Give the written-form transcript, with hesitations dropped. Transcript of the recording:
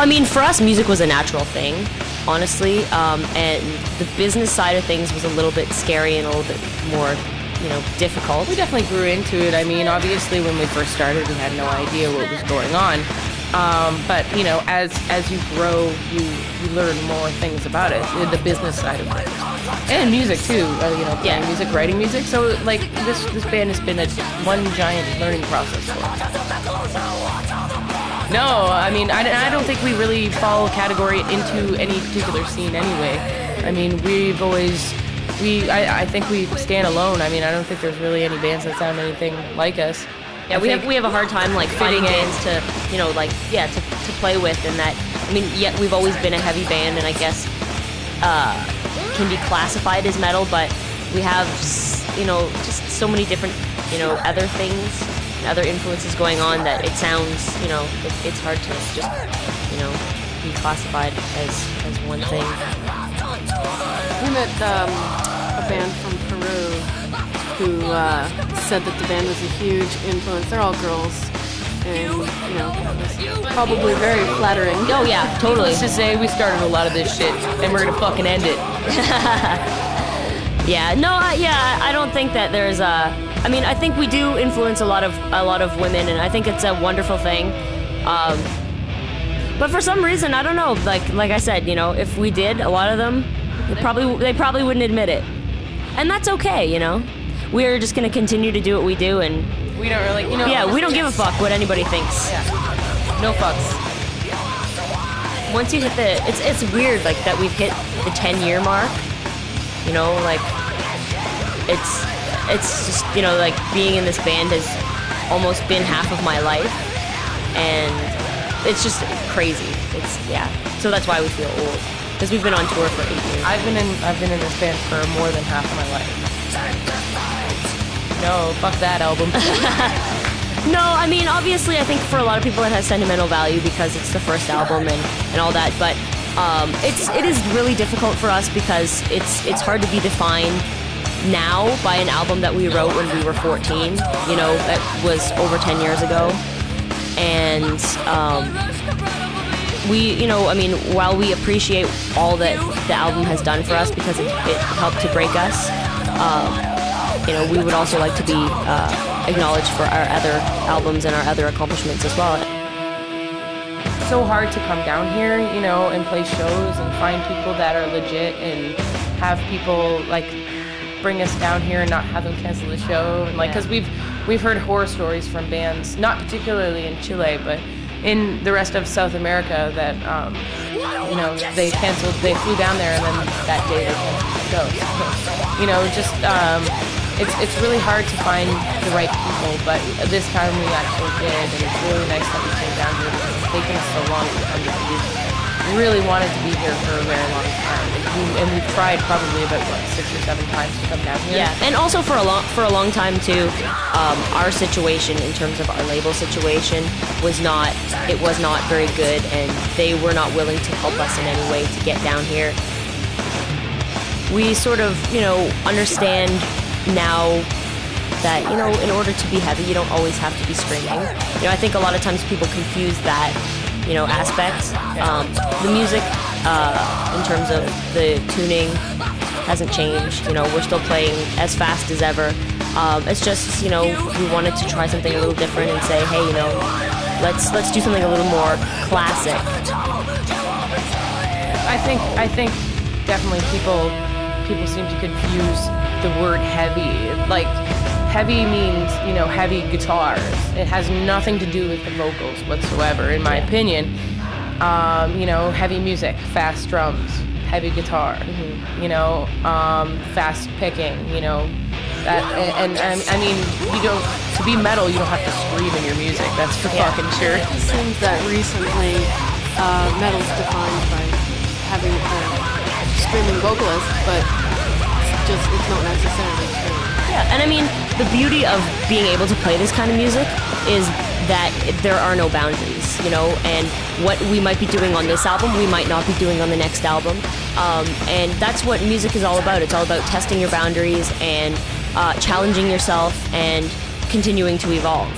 I mean, for us, music was a natural thing, honestly, and the business side of things was a little bit scary and a little bit more, difficult. We definitely grew into it. I mean, obviously, when we first started, we had no idea what was going on. But as you grow, you learn more things about it, the business side of things, and music too. Playing music, writing music. So like this band has been one giant learning process for us. No, I mean I don't think we really fall category into any particular scene anyway. I mean I think we stand alone. I mean I don't think there's really any bands that sound anything like us. Yeah, we have a hard time like finding bands to to play with, and that yet we've always been a heavy band, and I guess can be classified as metal, but we have just so many different other things, other influences going on that it sounds it's hard to just be classified as one thing. We met a band from Peru who said that the band was a huge influence. They're all girls, and that was probably very flattering. Oh yeah, totally. Let's just say we started a lot of this shit, and we're gonna fucking end it. I don't think that there's I think we do influence a lot of women, and I think it's a wonderful thing. But for some reason, I don't know. Like I said, if we did, a lot of them, they probably wouldn't admit it, and that's okay. We're just gonna continue to do what we do, and we don't really, we don't give a fuck what anybody thinks. Yeah. No fucks. Once you hit it's weird like that we've hit the 10-year mark. It's just like being in this band has almost been half of my life, and it's just crazy. So that's why we feel old, because we've been on tour for 8 years. I've been in this band for more than half of my life. No, fuck that album. No, obviously I think for a lot of people it has sentimental value because it's the first album and all that, but it is really difficult for us because it's hard to be defined now by an album that we wrote when we were 14, that was over 10 years ago. And while we appreciate all that the album has done for us because it helped to break us, we would also like to be acknowledged for our other albums and our other accomplishments as well. It's so hard to come down here, and play shows and find people that are legit and have people bring us down here and not have them cancel the show, and because we've heard horror stories from bands, not particularly in Chile, but in the rest of South America that they flew down there and then that day they canceled the show. It's really hard to find the right people, but this time we actually did, and it's really nice that we came down here because it's taken us so long to come to these. We really wanted to be here for a very long time, and we've tried probably about 6 or 7 times to come down here. Yeah, and also for a long time too, our situation in terms of our label situation was not very good, and they were not willing to help us in any way to get down here. We sort of understand now that in order to be heavy you don't always have to be screaming. I think a lot of times people confuse that aspect. The music in terms of the tuning hasn't changed. We're still playing as fast as ever. It's just we wanted to try something a little different and say, hey, let's do something a little more classic. I think definitely people seem to confuse the word heavy. Heavy means, heavy guitars. It has nothing to do with the vocals whatsoever, in my opinion. Heavy music, fast drums, heavy guitar, fast picking, that, and to be metal, you don't have to scream in your music, that's for fucking sure. It seems that recently, metal's defined by having a screaming vocalist, but it's not necessarily true. Yeah, and the beauty of being able to play this kind of music is that there are no boundaries, and what we might be doing on this album, we might not be doing on the next album, and that's what music is all about. It's all about testing your boundaries and challenging yourself and continuing to evolve.